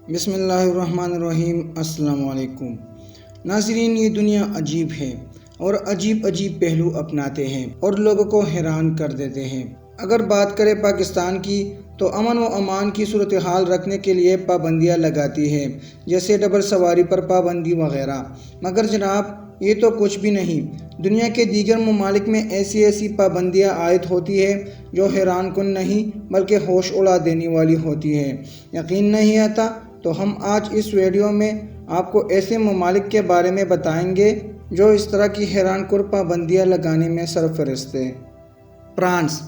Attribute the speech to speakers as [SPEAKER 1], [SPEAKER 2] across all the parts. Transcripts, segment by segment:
[SPEAKER 1] بسم اللہ الرحمن الرحیم۔ السلام علیکم ناظرین، یہ دنیا عجیب ہے اور عجیب پہلو اپناتے ہیں اور لوگوں کو حیران کر دیتے ہیں۔ اگر بات کریں پاکستان کی تو امن و امان کی صورتحال رکھنے کے لیے پابندیاں لگاتی ہے، جیسے ڈبل سواری پر پابندی وغیرہ، مگر جناب یہ تو کچھ بھی نہیں۔ دنیا کے دیگر ممالک میں ایسی پابندیاں عائد ہوتی ہے جو حیران کن نہیں بلکہ ہوش اڑا دینے والی ہوتی ہے۔ یقین نہیں آتا تو ہم آج اس ویڈیو میں آپ کو ایسے ممالک کے بارے میں بتائیں گے جو اس طرح کی حیران کن پابندیاں لگانے میں سرفہرست ہے۔ فرانس۔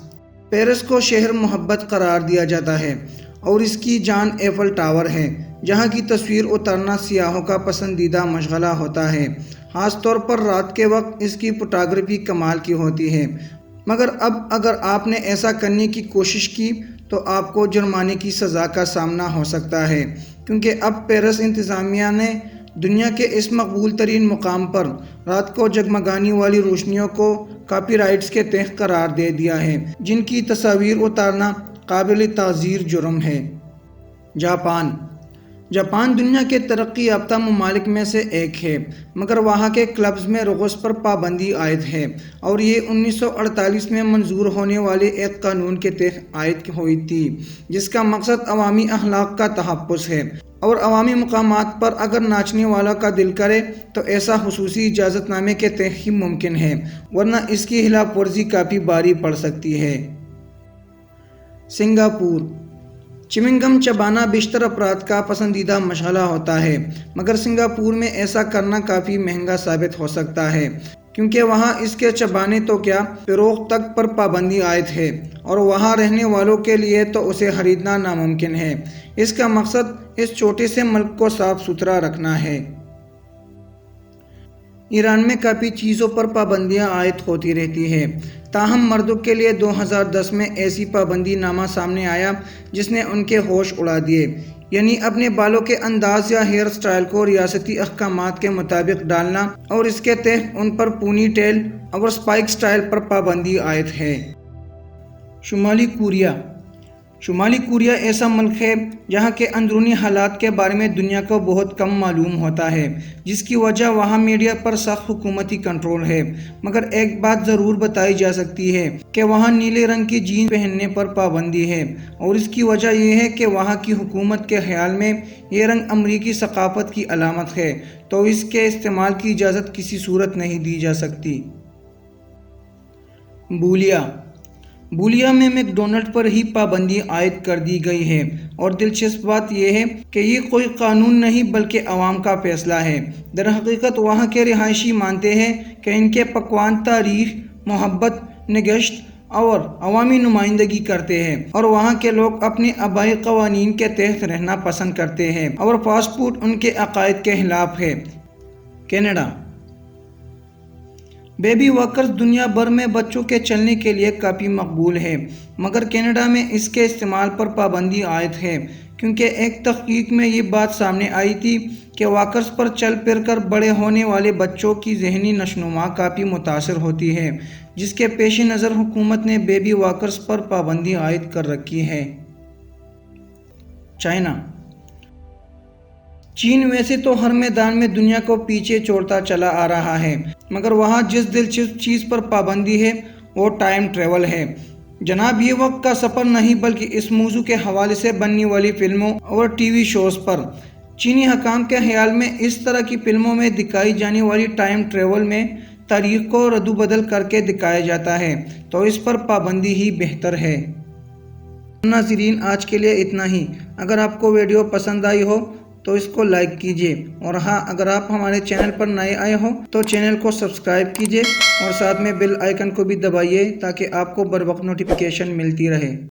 [SPEAKER 1] پیرس کو شہر محبت قرار دیا جاتا ہے اور اس کی جان ایفل ٹاور ہے، جہاں کی تصویر اتارنا سیاحوں کا پسندیدہ مشغلہ ہوتا ہے۔ خاص طور پر رات کے وقت اس کی فوٹوگرافی کمال کی ہوتی ہے، مگر اب اگر آپ نے ایسا کرنے کی کوشش کی تو آپ کو جرمانے کی سزا کا سامنا ہو سکتا ہے، کیونکہ اب پیرس انتظامیہ نے دنیا کے اس مقبول ترین مقام پر رات کو جگمگانے والی روشنیوں کو کاپی رائٹس کے تحت قرار دے دیا ہے، جن کی تصاویر اتارنا قابل تعزیر جرم ہے۔ جاپان دنیا کے ترقی یافتہ ممالک میں سے ایک ہے، مگر وہاں کے کلبز میں رقص پر پابندی عائد ہے اور یہ 1948 میں منظور ہونے والے ایک قانون کے تحت عائد ہوئی تھی، جس کا مقصد عوامی اخلاق کا تحفظ ہے اور عوامی مقامات پر اگر ناچنے والا کا دل کرے تو ایسا خصوصی اجازت نامے کے تحت ہی ممکن ہے، ورنہ اس کی خلاف ورزی کافی بھاری پڑ سکتی ہے۔ سنگاپور۔ چیونگ گم چبانا بیشتر افراد کا پسندیدہ مشغلہ ہوتا ہے، مگر سنگاپور میں ایسا کرنا کافی مہنگا ثابت ہو سکتا ہے، کیونکہ وہاں اس کے چبانے تو کیا فروخت تک پر پابندی عائد ہے اور وہاں رہنے والوں کے لیے تو اسے خریدنا ناممکن ہے۔ اس کا مقصد اس چھوٹے سے ملک کو صاف ستھرا رکھنا ہے۔ ایران میں کافی چیزوں پر پابندیاں عائد ہوتی رہتی ہیں، تاہم مردوں کے لیے 2010 میں ایسی پابندی نامہ سامنے آیا جس نے ان کے ہوش اڑا دیے، یعنی اپنے بالوں کے انداز یا ہیئر سٹائل کو ریاستی احکامات کے مطابق ڈالنا، اور اس کے تحت ان پر پونی ٹیل اور سپائک سٹائل پر پابندی عائد ہے۔ شمالی کوریا ایسا ملک ہے جہاں کے اندرونی حالات کے بارے میں دنیا کو بہت کم معلوم ہوتا ہے، جس کی وجہ وہاں میڈیا پر سخت حکومتی کنٹرول ہے، مگر ایک بات ضرور بتائی جا سکتی ہے کہ وہاں نیلے رنگ کی جینز پہننے پر پابندی ہے، اور اس کی وجہ یہ ہے کہ وہاں کی حکومت کے خیال میں یہ رنگ امریکی ثقافت کی علامت ہے، تو اس کے استعمال کی اجازت کسی صورت نہیں دی جا سکتی۔ بولیا میں میک ڈونلڈ پر ہی پابندی عائد کر دی گئی ہے، اور دلچسپ بات یہ ہے کہ یہ کوئی قانون نہیں بلکہ عوام کا فیصلہ ہے۔ درحقیقت وہاں کے رہائشی مانتے ہیں کہ ان کے پکوان تاریخ، محبت، نگہشت اور عوامی نمائندگی کرتے ہیں، اور وہاں کے لوگ اپنے آبائی قوانین کے تحت رہنا پسند کرتے ہیں اور فاسٹ فوڈ ان کے عقائد کے خلاف ہے۔ کینیڈا۔ بیبی واکرز دنیا بھر میں بچوں کے چلنے کے لیے کافی مقبول ہے، مگر کینیڈا میں اس کے استعمال پر پابندی عائد ہے، کیونکہ ایک تحقیق میں یہ بات سامنے آئی تھی کہ واکرز پر چل پھر کر بڑے ہونے والے بچوں کی ذہنی نشوونما کافی متاثر ہوتی ہے، جس کے پیش نظر حکومت نے بیبی واکرز پر پابندی عائد کر رکھی ہے۔ چین ویسے تو ہر میدان میں دنیا کو پیچھے چھوڑتا چلا آ رہا ہے، مگر وہاں جس دلچسپ چیز پر پابندی ہے وہ ٹائم ٹریول ہے۔ جناب یہ وقت کا سفر نہیں بلکہ اس موضوع کے حوالے سے بننے والی فلموں اور ٹی وی شوز پر۔ چینی حکام کے خیال میں اس طرح کی فلموں میں دکھائی جانے والی ٹائم ٹریول میں تاریخ کو رد و بدل کر کے دکھایا جاتا ہے، تو اس پر پابندی ہی بہتر ہے۔ ناظرین آج کے لیے اتنا ہی۔ اگر آپ کو ویڈیو پسند آئی ہو تو اس کو لائک کیجیے، اور ہاں اگر آپ ہمارے چینل پر نئے آئے ہو تو چینل کو سبسکرائب کیجیے اور ساتھ میں بیل آئیکن کو بھی دبائیے تاکہ آپ کو بر وقت نوٹیفیکیشن ملتی رہے۔